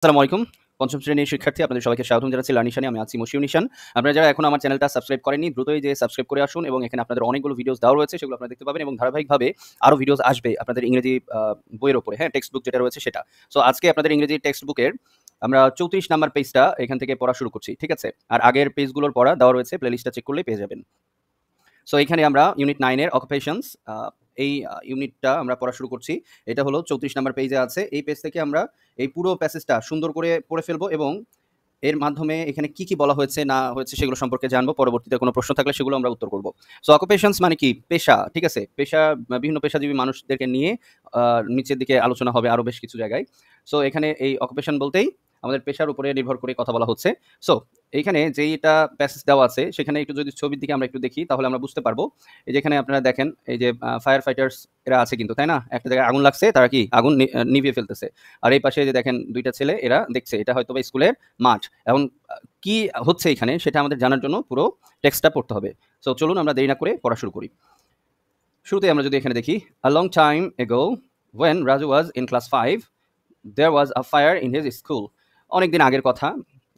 আসসালামু আলাইকুম। পঞ্চম শ্রেণীর শিক্ষার্থী আপনাদের সবাইকে স্বাগতম জানাচ্ছি লার্নিং নিশানে। আমি আছি মশিউর নিশান। আপনারা যারা এখনো আমার চ্যানেলটা সাবস্ক্রাইব করেননি দ্রুতই যেয়ে সাবস্ক্রাইব করে আসুন এবং এখানে আপনাদের অনেকগুলো ভিডিওস দেওয়া রয়েছে, সেগুলো আপনারা দেখতে পাবেন এবং ধারাবাহিকভাবে আরও ভিডিওস আসবে আপনাদের ইংরেজি বইয়ের উপরে, হ্যাঁ, টেক্সট বুক যেটা রয়েছে সেটা। সো আজকে আপনাদের ইংরেজি টেক্সট বুকের আমরা 34 নাম্বার পেজটা এখান থেকে পড়া শুরু করছি, ঠিক আছে? আর আগের পেজগুলোর পড়া দেওয়া রয়েছে, প্লেলিস্টটা চেক করলেই পেয়ে যাবেন। সো এখানে আমরা ইউনিট 9 এর অকুপেশনস এই ইউনিটটা আমরা পড়া শুরু করছি। এটা হলো 34 নাম্বার পেজে আছে। এই পেজ থেকে আমরা এই পুরো প্যাসেজটা সুন্দর করে পড়ে ফেলবো এবং এর মাধ্যমে এখানে কি, কি বলা হয়েছে না হয়েছে সেগুলো সম্পর্কে জানবো। পরবর্তীতে কোনো প্রশ্ন থাকলে সেগুলো আমরা উত্তর করব। সো অকুপেশনস মানে কি? পেশা, ঠিক আছে? পেশা, বিভিন্ন পেশাজীবী মানুষদেরকে নিয়ে নিচের দিকে আলোচনা হবে আরো বেশ কিছু জায়গায়। সো এখানে এই অকুপেশন বলতেই আমাদের পেশার উপরে নির্ভর করে কথা বলা হচ্ছে। সো এইখানে যেইটা প্যাসেজ দেওয়া আছে সেখানে একটু যদি ছবির দিকে আমরা একটু দেখি তাহলে আমরা বুঝতে পারবো। এই যেখানে আপনারা দেখেন এই যে ফায়ার ফাইটার্স এরা আছে কিন্তু, তাই না? একটা জায়গায় আগুন লাগছে, তারা কি আগুন নিভিয়ে ফেলতেছে। আর এই পাশে যে দেখেন ২ টা ছেলে এরা দেখছে, এটা হয়তোবা স্কুলের মাঠ। এখন কি হচ্ছে এখানে সেটা আমাদের জানার জন্য পুরো টেক্সটটা পড়তে হবে। সো চলুন আমরা দেরি না করে পড়া শুরু করি। শুরুতে আমরা যদি এখানে দেখি, আ লং টাইম এগো when Raju was in class 5 there was a fire in his school. অনেকদিন আগের কথা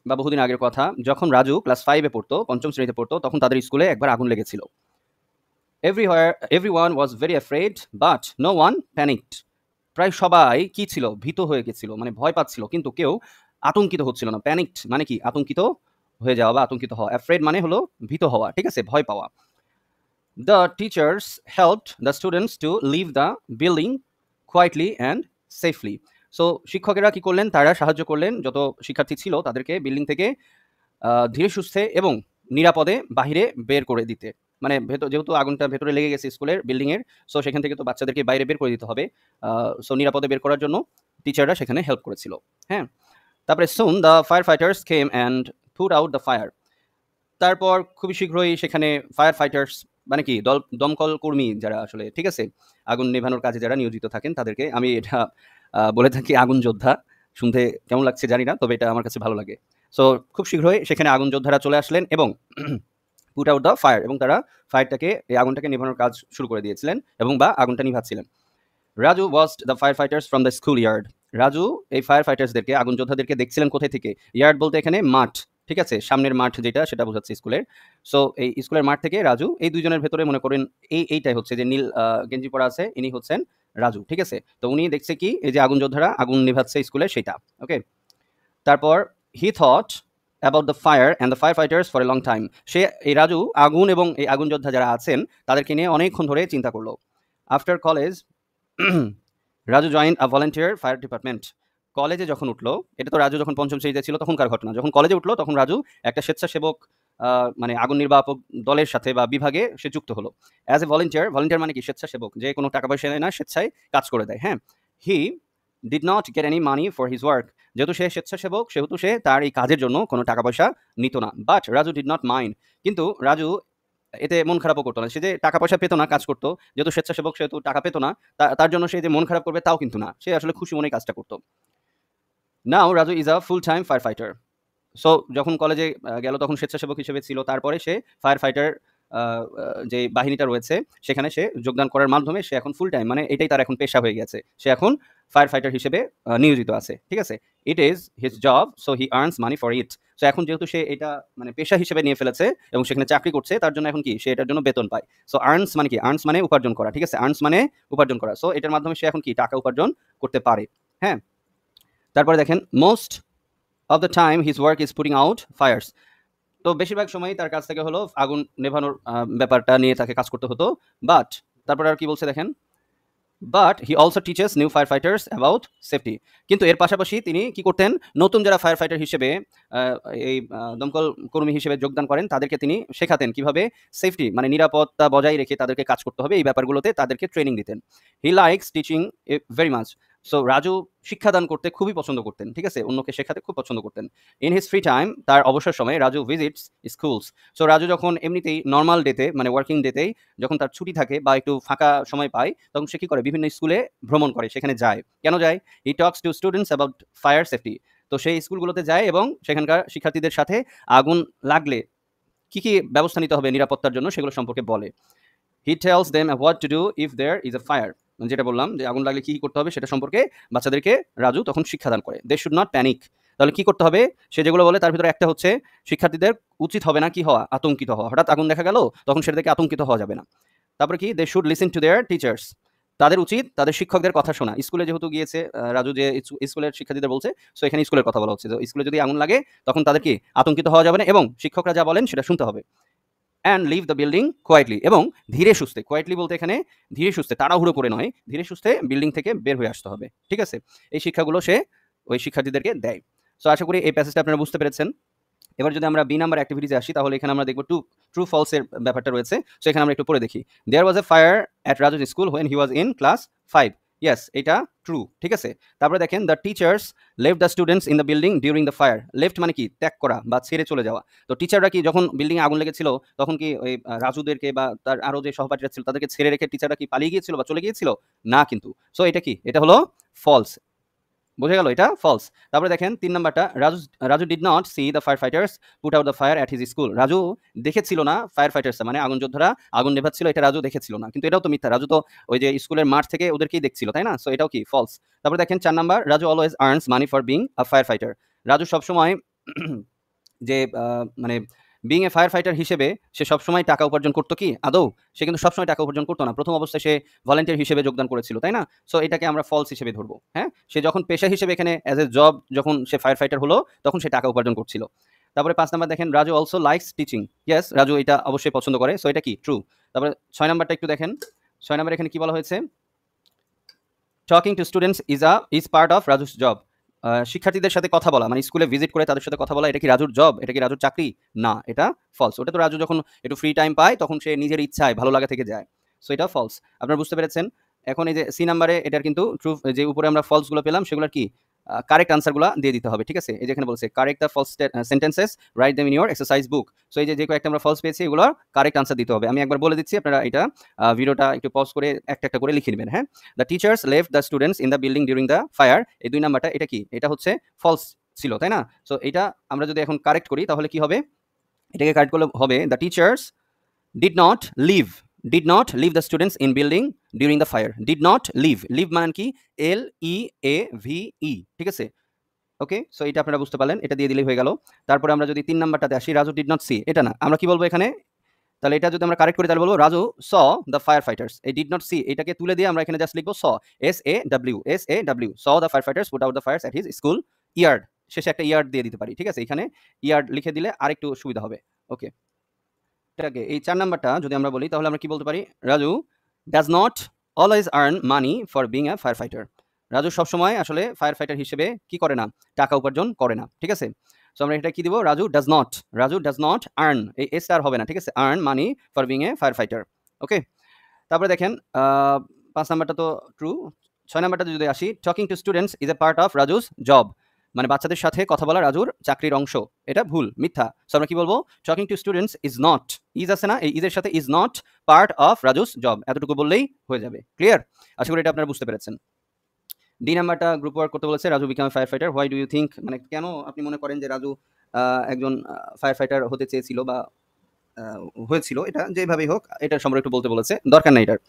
বা বহুদিন আগের কথা, যখন রাজু ক্লাস 5 এ পড়তো, পঞ্চম শ্রেণীতে পড়তো, তখন তাদের স্কুলে একবার আগুন লেগেছিল। Everyone was very afraid but no one panicked. প্রায় সবাই কি ছিল? ভীত হয়ে গেছিল, মানে ভয় পাচ্ছিল, কিন্তু কেউ আতঙ্কিত হচ্ছিল না। প্যানিকড মানে কি? আতঙ্কিত হয়ে যাওয়া বা আতঙ্কিত হওয়া। অ্যাফ্রেড মানে হলো ভীত হওয়া, ঠিক আছে? ভয় পাওয়া। The teachers helped the students to leave the building quietly and safely. So শিক্ষকেরা কি করলেন? তারা সাহায্য করলেন যত শিক্ষার্থী ছিল তাদেরকে বিল্ডিং থেকে ধীরে সুস্থে এবং নিরাপদে বাহিরে বের করে দিতে। মানে যেহেতু আগুনটা ভেতরে লেগে গেছে স্কুলের বিল্ডিংয়ের, সো সেখান থেকে তো বাচ্চাদেরকে বাইরে বের করে দিতে হবে। সো নিরাপদে বের করার জন্য টিচাররা সেখানে হেল্প করেছিল, হ্যাঁ? তারপরে soon the firefighters came and put out the fire. তারপর খুবই শীঘ্রই সেখানে ফায়ার ফাইটার্স মানে কি? দমকল কর্মী যারা আসলে, ঠিক আছে? আগুন নেভানোর কাজে যারা নিয়োজিত থাকেন তাদেরকে আমি এটা বলে থাকি আগুন যোদ্ধা। শুনতে কেমন লাগছে জানি না, তবে এটা আমার কাছে ভালো লাগে। সো খুব শীঘ্রই সেখানে আগুন যোদ্ধারা চলে আসলেন এবং পুট আউট দ্য ফায়ার, এবং তারা এই আগুনটাকে নেভানোর কাজ শুরু করে দিয়েছিলেন এবং বা আগুনটা নিভাচ্ছিলেন। Raju watched the fire fighters from the school yard. Raju এই ফায়ার ফাইটার্সদেরকে, আগুন যোদ্ধাদেরকে দেখছিলেন কোথায় থেকে? ইয়ার্ড বলতে এখানে মাঠ, ঠিক আছে? সামনের মাঠ যেটা, সেটা বোঝাচ্ছে স্কুলের। সো এই স্কুলের মাঠ থেকে রাজু, এই দুইজনের ভেতরে মনে করেন এইটাই হচ্ছে যে নীল গেঞ্জি পরা আছে, ইনি হচ্ছেন রাজু, ঠিক আছে? তো উনি দেখছে কি? এই যে আগুন যোদ্ধারা আগুন নেভাচ্ছে স্কুলে, সেটা। ওকে? তারপর he thought about the fire and the fire fighters for a long time. সে, এই রাজু, আগুন এবং এই আগুন যোদ্ধা যারা আছেন তাদেরকে নিয়ে অনেকক্ষণ ধরে চিন্তা করলো। আফটার কলেজ রাজু জয়েন আ ভলান্টিয়ার ফায়ার ডিপার্টমেন্ট। কলেজে যখন উঠলো, এটা তো রাজু যখন পঞ্চম শ্রেণীতে ছিল তখনকার ঘটনা। যখন কলেজে উঠলো তখন রাজু একটা স্বেচ্ছাসেবক মানে আগুন নির্বাপক দলের সাথে বা বিভাগে সে যুক্ত হলো। অ্যাজ এ ভলান্টিয়ার, ভলান্টিয়ার মানে কি? স্বেচ্ছাসেবক, যে কোনো টাকা পয়সা নেয় না, স্বেচ্ছায় কাজ করে দেয়, হ্যাঁ? He did not get any money for his work. যেহেতু সে স্বেচ্ছাসেবক সেহেতু সে তার এই কাজের জন্য কোনো টাকা পয়সা নিত না। But Raju did not mind. কিন্তু রাজু এতে মন খারাপও করতো না। সে যে টাকা পয়সা পেত না কাজ করতো, যেহেতু স্বেচ্ছাসেবক সেহেতু টাকা পেত না, তার জন্য সে যে মন খারাপ করবে তাও কিন্তু না। সে আসলে খুশি মনেই কাজটা করতো। Now Raju is a full time fire fighter. So যখন কলেজে গেল তখন স্বেচ্ছাসেবক হিসেবে ছিল। তারপরে সে ফায়ার ফাইটার যে বাহিনীটা রয়েছে সেখানে সে যোগদান করার মাধ্যমে সে এখন ফুল টাইম, মানে এটাই তার এখন পেশা হয়ে গেছে। সে এখন ফায়ার ফাইটার হিসেবে নিয়োজিত আছে, ঠিক আছে? It is his job so he earns money for it. So এখন যেহেতু সে এটা মানে পেশা হিসেবে নিয়ে ফেলেছে এবং সেখানে চাকরি করছে, তার জন্য এখন কি? সে এটার জন্য বেতন পায়। সো আর্নস মানে কি? আর্নস মানে উপার্জন করা, ঠিক আছে? আর্নস মানে উপার্জন করা। সো এটার মাধ্যমে সে এখন কি? টাকা উপার্জন করতে পারে, হ্যাঁ? তারপরে দেখেন, most of the time his work is putting out fires. তো বেশিরভাগ সময়ই তার কাছ থেকে হলো আগুন নেভানোর ব্যাপারটা নিয়ে তাকে কাজ করতে হতো। বাট তারপরে আর কি বলছে দেখেন, but he also teaches new fire fighters about safety. কিন্তু এর পাশাপাশি তিনি কি করতেন? নতুন যারা ফায়ার ফাইটার হিসেবে এই দমকল কর্মী হিসেবে যোগদান করেন তাদেরকে তিনি শেখাতেন কিভাবে সেফটি মানে নিরাপত্তা বজায় রেখে তাদেরকে কাজ করতে হবে, এই ব্যাপারগুলোতে তাদেরকে ট্রেনিং দিতেন। He likes teaching very much. So Raju শিক্ষাদান করতে খুবই পছন্দ করতেন, ঠিক আছে? অন্যকে শেখাতে খুব পছন্দ করতেন। ইন হিজ ফ্রি টাইম, তার অবসর সময়ে Raju visits schools. So Raju যখন এমনিতেই নর্মাল ডেতে মানে ওয়ার্কিং ডেতেই যখন তার ছুটি থাকে বা একটু ফাঁকা সময় পায় তখন সে কি করে? বিভিন্ন স্কুলে ভ্রমণ করে, সেখানে যায়। কেন যায়? He talks to students about fire safety. তো সেই স্কুলগুলোতে যায় এবং সেখানকার শিক্ষার্থীদের সাথে আগুন লাগলে কি, কি ব্যবস্থা নিতে হবে নিরাপত্তার জন্য সেগুলো সম্পর্কে বলে। He tells them what to do if there is a fire. যেটা বললাম যে আগুন লাগলে কি করতে হবে সেটা সম্পর্কে বাচ্চাদেরকে রাজু তখন শিক্ষাদান করে। They should not panic. তাহলে কি করতে হবে সে যেগুলো বলে তার ভিতরে একটা হচ্ছে শিক্ষার্থীদের উচিত হবে না কি হওয়া, আতঙ্কিত হওয়া। হঠাৎ আগুন দেখা গেল তখন সেটা থেকে আতঙ্কিত হওয়া যাবে না। তারপরে কি they should listen to their teachers. তাদের উচিত তাদের শিক্ষকদের কথা শোনা। স্কুলে যেহেতু গিয়েছে রাজু যে স্কুলের শিক্ষার্থীদের বলছে, সো এখানে স্কুলের কথা বলা হচ্ছে। তো স্কুলে যদি আগুন লাগে তখন তাদের কি আতঙ্কিত হওয়া যাবে না এবং শিক্ষকরা যা বলেন সেটা শুনতে হবে। And leave the building quietly, এবং ধীরে সুস্থে, কোয়াইটলি বলতে এখানে ধীরে সুস্থে, তাড়াহুড়ো করে নয়, ধীরে সুস্থে বিল্ডিং থেকে বের হয়ে আসতে হবে। ঠিক আছে, এই শিক্ষাগুলো সে ওই শিক্ষার্থীদেরকে দেয়। সো আশা করি এই প্যাসেজটা আপনারা বুঝতে পেরেছেন। এবার যদি আমরা বি নাম্বার অ্যাক্টিভিটিতে আসি তাহলে এখানে আমরা দেখবো ট্রু ফলসের ব্যাপারটা রয়েছে। সো এখানে আমরা একটু পড়ে দেখি। There was a fire at Raju's school when he was in class 5। Yes, এটা ট্রু। ঠিক আছে, তারপরে দেখেন the teachers left the students in the building during the fire. Left মানে কি ত্যাগ করা বা ছেড়ে চলে যাওয়া। তো টিচাররা কি যখন বিল্ডিং এ আগুন লেগেছিল তখন কি ওই রাজুদেরকে বা তার আরো যে সহপাঠীরা ছিল তাদেরকে ছেড়ে রেখে টিচাররা কি পালিয়ে গিয়েছিল বা চলে গিয়েছিল? না কিন্তু। সো এটা কি, এটা হলো ফলস। বোঝা গেল, এটা ফলস। তারপরে দেখেন 3 নাম্বারটা, Raju did not C the fire fighters put out the fire at his school. Raju দেখেছিল না ফায়ার ফাইটার্স মানে আগুন যোদ্ধারা আগুন নেভাচ্ছিল, এটা রাজু দেখেছিল না। কিন্তু এটাও তো মিথ্যা, রাজু তো ওই যে স্কুলের মাঠ থেকে ওদেরকেই দেখছিল, তাই না? সো এটাও কি ফলস। তারপরে দেখেন 4 number, Raju always earns money for being a fire fighter. Raju সবসময় যে মানে বিং এ ফায়ার ফাইটার হিসেবে সে সবসময় টাকা উপার্জন করতো কি আদৌ? সে কিন্তু সবসময় টাকা উপার্জন করতো না। প্রথম অবস্থায় সে ভলান্টিয়ার হিসেবে যোগদান করেছিল, তাই না? সো এটাকে আমরা ফলস হিসেবে ধরবো। হ্যাঁ, সে যখন পেশা হিসেবে এখানে অ্যাজ এ জব যখন সে ফায়ার ফাইটার হলো তখন সে টাকা উপার্জন করছিল। তারপরে 5 নাম্বার দেখেন, Raju also likes teaching. Yes, Raju এটা অবশ্যই পছন্দ করে। সো এটা কি ট্রু। তারপরে 6 নাম্বারটা একটু দেখেন। 6 নাম্বার এখানে কি বলা হয়েছে? Talking to students is part of Raju's job. শিক্ষার্থীদের সাথে কথা বলা মানে স্কুলে ভিজিট করে তাদের সাথে কথা বলা, এটা কি রাজুর জব? এটা কি রাজুর চাকরি? না, এটা ফলস। ওটা তো রাজু যখন একটু ফ্রি টাইম পায় তখন সে নিজের ইচ্ছায় ভালো লাগা থেকে যায়। সো এটা ফলস। আপনারা বুঝতে পেরেছেন? এখন এই যে সি নাম্বারে এটার কিন্তু ট্রু, যে উপরে আমরা ফলস গুলো পেলাম সেগুলোর কি কারেক্ট আনসারগুলো দিয়ে দিতে হবে। ঠিক আছে, এই যে এখানে বলছে correct the false sentences, write them in your exercise book. So এই যে কয়েকটা আমরা ফলস পেয়েছি এগুলোর কারেক্ট আনসার দিতে হবে। আমি একবার বলে দিচ্ছি, আপনারা এটা ভিডিওটা একটু পজ করে একটা একটা করে লিখে নেবেন। হ্যাঁ, the teachers left the students in the building during the fire. এই 2 নাম্বারটা এটা কি, এটা হচ্ছে ফলস ছিল, তাই না? সো এটা আমরা যদি এখন কারেক্ট করি তাহলে কি হবে? এটাকে কারেক্ট করলে হবে the teachers did not leave, did not leave the students in building during the fire. Did not leave, leave মানে কি LEAVE। ঠিক আছে, ওকে। সো এটা আপনারা বুঝতে পারলেন, এটা দিয়ে দিলেই হয়ে গেল। তারপরে আমরা যদি 3 নাম্বারটাতে আসি, রাজু ডিড নট সি, এটা না, আমরা কি বলবো এখানে? তাহলে এটা যদি আমরা কারেক্ট করি তাহলে বলবো Raju saw the fire fighters. এই ডিড নট সি এটাকে তুলে দিয়ে আমরা এখানে জাস্ট লিখবো স, SAW saw the fire fighters put out the fires at his school yard. শেষে একটা ইয়ার্ড দিয়ে দিতে পারি। ঠিক আছে, এখানে ইয়ার্ড লিখে দিলে আরেকটু সুবিধা হবে। ওকে, এটাকে এই 4 নাম্বারটা যদি আমরা বলি তাহলে আমরা কি বলতে পারি? Raju does not always earn money for being a fire fighter. Raju সবসময় আসলে ফায়ার ফাইটার হিসেবে কি করে না, টাকা উপার্জন করে না। ঠিক আছে, সো আমরা এটা কি দিব? Raju does not, Raju does not earn, এই এস আর হবে না। ঠিক আছে, earn money for being a fire fighter. Okay, তারপরে দেখেন 5 নাম্বারটা তো ট্রু। 6 নাম্বারটা যদি আসি, talking to students is a part of Raju's job. মানে বাচ্চাদের সাথে কথা বলা রাজুর চাকরির অংশ, এটা ভুল, মিথ্যা। সো আমরা কি বলবো? Talking to students is not, is আছে না, এই ইজের সাথে is not part of Raju's job, এতটুকু বললেই হয়ে যাবে। ক্লিয়ার? আশা করি এটা আপনারা বুঝতে পেরেছেন। ডি নাম্বারটা গ্রুপ ওয়ার্ক করতে বলেছে, Raju become fire fighter. Why do you think, মানে কেন আপনি মনে করেন যে রাজু একজন ফায়ার ফাইটার হতে চেয়েছিল বা হয়েছিল, এটা যেভাবেই হোক এটার সম্পর্কে একটু বলতে বলেছে, দরকার নাই এটার।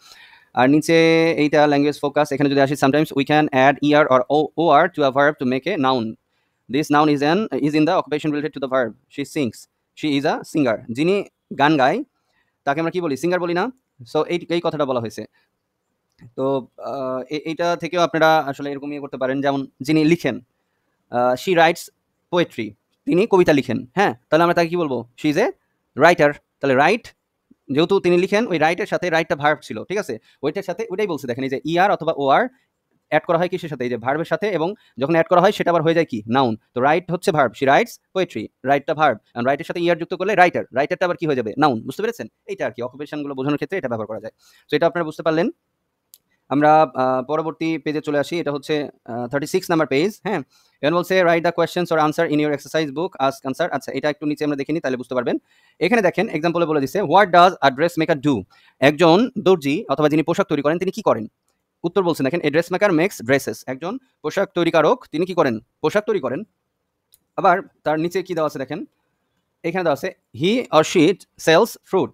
আর নিচে এইটা ল্যাঙ্গুয়েজ ফোকাস, এখানে যদি আসি, sometimes we can add ER or OR to a verb to make a noun. This noun is in the occupation related to the verb. She sings. She is a singer. যিনি গান গায় তাকে আমরা কি বলি? সিঙ্গার বলি না? So এই কথাটা বলা হয়েছে। তো এইটা থেকেও আপনারা আসলে এরকম ইয়ে করতে পারেন, যেমন যিনি লিখেন, she writes poetry, তিনি কবিতা লিখেন। হ্যাঁ, তাহলে আমরা তাকে কি বলবো? she is a writer. তাহলে রাইট, যেহেতু তিনি লিখেন, ওই রাইটের সাথে রাইটটা ভার্ব ছিল। ঠিক আছে, ওইটার সাথে ওইটাই বলছে, দেখেন এই যে ER অথবা OR অ্যাড করা হয় কিসের সাথে? এই যে ভার্বের সাথে, এবং যখন অ্যাড করা হয় সেটা আবার হয়ে যায় কি? নাউন। তো রাইট হচ্ছে ভার্ব, শি রাইটস পোয়েট্রি, রাইটটা ভার্ব, এন্ড রাইটের সাথে ইয়ার যুক্ত করলে রাইটার, রাইটারটা আবার কি হয়ে যাবে? নাউন। বুঝতে পেরেছেন? এইটা আর কি অকুপেশনগুলো বোঝানোর ক্ষেত্রে এটা ব্যবহার করা যায়। সো এটা আপনারা বুঝতে পারলেন। আমরা পরবর্তী পেজে চলে আসি, এটা হচ্ছে 36 নাম্বার পেজ। হ্যাঁ, এখানে বলছে write the questions or answer in your exercise book, ask answer. আচ্ছা, এটা একটু নিচে আমরা দেখে নিই, তাহলে বুঝতে পারবেন। এখানে দেখেন এক্সাম্পলে বলে দিচ্ছে, what does a dress maker do. একজন দর্জি অথবা যিনি পোশাক তৈরি করেন তিনি কি করেন? উত্তর বলছেন, দেখেন, এ ড্রেস মেকার মেক্স ড্রেসেস। একজন পোশাক তৈরিকারক তিনি কি করেন? পোশাক তৈরি করেন। আবার তার নিচে কি দেওয়া আছে দেখেন, এখানে দেওয়া আছে he or she sells fruit,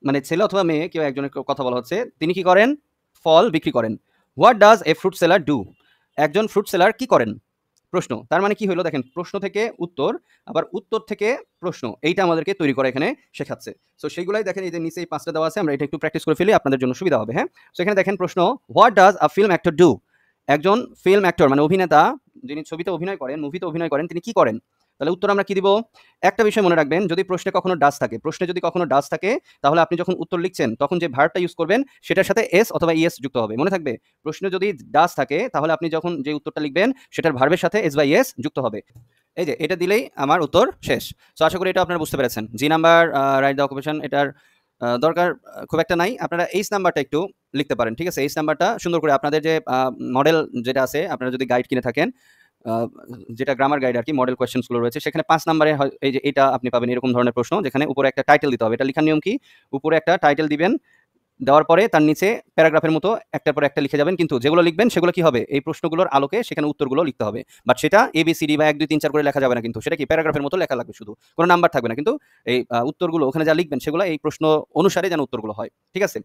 মানে ছেলে অথবা মেয়ে কেউ একজনের কথা বলা হচ্ছে, তিনি কি করেন? ফল বিক্রি করেন। What does a fruit seller do? একজন ফ্রুট সেলার কি করেন? প্রশ্ন। তার মানে কি হলো দেখেন, প্রশ্ন থেকে উত্তর, আবার উত্তর থেকে প্রশ্ন, এইটা আমাদেরকে তৈরি করা এখানে শেখাচ্ছে। সো সেইগুলাই দেখেন, এই যে নিচে এই 5টা দেওয়া আছে, আমরা এটা একটু প্র্যাকটিস করে ফেলি, আপনাদের জন্য সুবিধা হবে। হ্যাঁ, সো এখানে দেখেন প্রশ্ন, what does a film actor do? একজন ফিল্ম অ্যাক্টর মানে অভিনেতা, যিনি ছবিতে অভিনয় করেন, মুভিতে অভিনয় করেন, তিনি কি করেন? তাহলে উত্তর আমরা কি দিব? একটা বিষয় মনে রাখবেন, যদি প্রশ্নে কখনো ডাজ থাকে, প্রশ্নে যদি কখনো ডাজ থাকে, তাহলে আপনি যখন উত্তর লিখছেন তখন যে ভার্বটা ইউজ করবেন সেটার সাথে এস অথবা ইএস যুক্ত হবে। মনে থাকবে, প্রশ্নে যদি ডাজ থাকে তাহলে আপনি যখন যে উত্তরটা লিখবেন সেটার ভার্বের সাথে এস বা ইএস যুক্ত হবে। এই যে এটা দিলেই আমার উত্তর শেষ। সো আশা করি এটা আপনারা বুঝতে পেরেছেন। G number, write the occupation, এটার দরকার খুব একটা নাই। আপনারা এইচ নাম্বারটা একটু লিখতে পারেন, ঠিক আছে? এইচ নাম্বারটা সুন্দর করে আপনাদের যে মডেল যেটা আছে, আপনারা যদি গাইড কিনে থাকেন, যেটা গ্রামার গাইড আর কি, মডেল কোয়েশ্চেন্সগুলো রয়েছে, সেখানে 5 নাম্বারে এই যে এটা আপনি পাবেন এরকম ধরনের প্রশ্ন, যেখানে উপরে একটা টাইটেল দিতে হবে। এটা লেখার নিয়ম কি? উপরে একটা টাইটেল দিবেন, দেওয়ার পরে তার নিচে প্যারাগ্রাফের মতো একটার পর একটা লিখে যাবেন, কিন্তু যেগুলো লিখবেন সেগুলো কি হবে? এই প্রশ্নগুলোর আলোকে সেখানে উত্তরগুলো লিখতে হবে। বাট সেটা এবিসিডি বা 1 2 3 4 করে লেখা যাবে না, কিন্তু সেটা কি প্যারাগ্রাফের মতো লেখা লাগবে শুধু, কোনো নাম্বার থাকবে না। কিন্তু এই উত্তরগুলো ওখানে যা লিখবেন সেগুলো এই প্রশ্ন অনুসারে যেন উত্তরগুলো হয়, ঠিক আছে?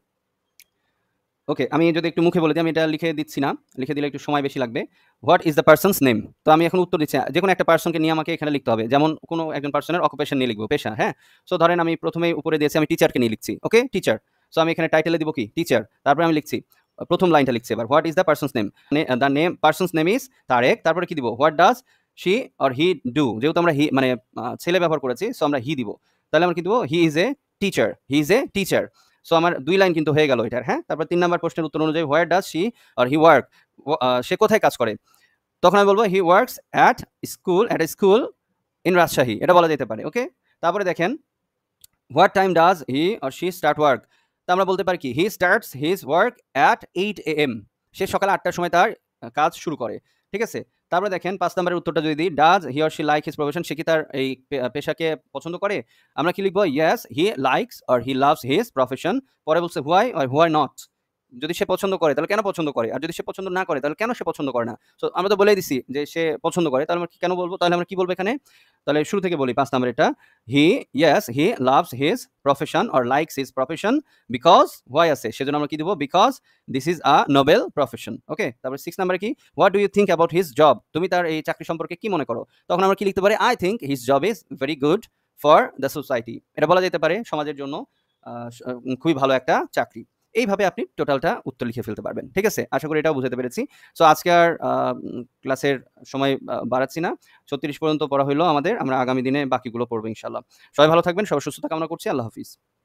ওকে, আমি যদি একটু মুখে বলে দিই, আমি এটা লিখে দিচ্ছি না, লিখে দিলে একটু সময় বেশি লাগবে। What is the persons name? তো আমি এখন উত্তর দিচ্ছি, যে কোনো একটা পার্সনকে নিয়ে আমাকে এখানে লিখতে হবে, যেমন কোনো একজন পার্সনের অকুপেশন নিয়ে লিখবো, পেশা। হ্যাঁ, সো ধরেন আমি প্রথমেই উপরে দিয়েছি, আমি টিচারকে নিয়ে লিখছি। ওকে, টিচার। সো আমি এখানে টাইটেলে দিব কি? টিচার। তারপরে আমি লিখছি, প্রথম লাইনটা লিখছি এবার, what is the person's name? The name, person's name is Tarek. তারপরে কি দিব? What does she or he do? যেহেতু আমরা হি মানে ছেলে ব্যবহার করেছি, সো আমরা হি দিব। তাহলে আমরা কি দিব? He is a teacher, he is a teacher. So আমার 2 লাইন কিন্তু হয়ে গেল এটার। হ্যাঁ, তারপর 3 নাম্বার প্রশ্নের উত্তর অনুযায়ী, where does she or he work? সে কোথায় কাজ করে? তখন আমি বলবো he works at a school in Rajshahi, এটা বলা যেতে পারে। ওকে, তারপরে দেখেন, what time does he or she start work? তা আমরা বলতে পারি কি? He starts his work at 8 AM। সে সকাল 8টার সময় তার কাজ শুরু করে, ঠিক আছে? তারপরে দেখেন 5 নম্বরের উত্তরটা যদি দিই, does he or she like his profession? সে কি তার এই পেশাকে পছন্দ করে? আমরা কি লিখবো? Yes he likes or he loves his profession. পরে বলছে হোয়াই অর হোয়াই নট? যদি সে পছন্দ করে তাহলে কেন পছন্দ করে, আর যদি সে পছন্দ না করে তাহলে কেন সে পছন্দ করে না? সো আমরা তো বলেই দিছি যে সে পছন্দ করে, তাহলে আমরা কেন বলবো? তাহলে আমরা কি বলবো এখানে? তাহলে শুরু থেকে বলি 5 নাম্বার এটা, he, yes he loves his profession or likes his profession because why আছে, সেজন্য আমরা কি দিব? Because this is a noble profession. Okay, তারপর 6 নাম্বারে কি? What do you think about his job? তুমি তার এই চাকরি সম্পর্কে কি মনে করো? তখন আমরা কি লিখতে পারি? I think his job is very good for the society. এটা বলা যেতে পারে সমাজের জন্য খুবই ভালো একটা চাকরি। এইভাবে আপনি টোটালটা উত্তর লিখে ফেলতে পারবেন, ঠিক আছে? আশা করি এটাও বুঝাতে পেরেছি। সো আজকে আর ক্লাসের সময় বাড়াচ্ছি না, 36 পর্যন্ত পড়া হইলো আমাদের। আমরা আগামী দিনে বাকিগুলো পড়বো ইনশাল্লাহ। সবাই ভালো থাকবেন, সবার সুস্থতা কামনা করছি। আল্লাহ হাফিজ।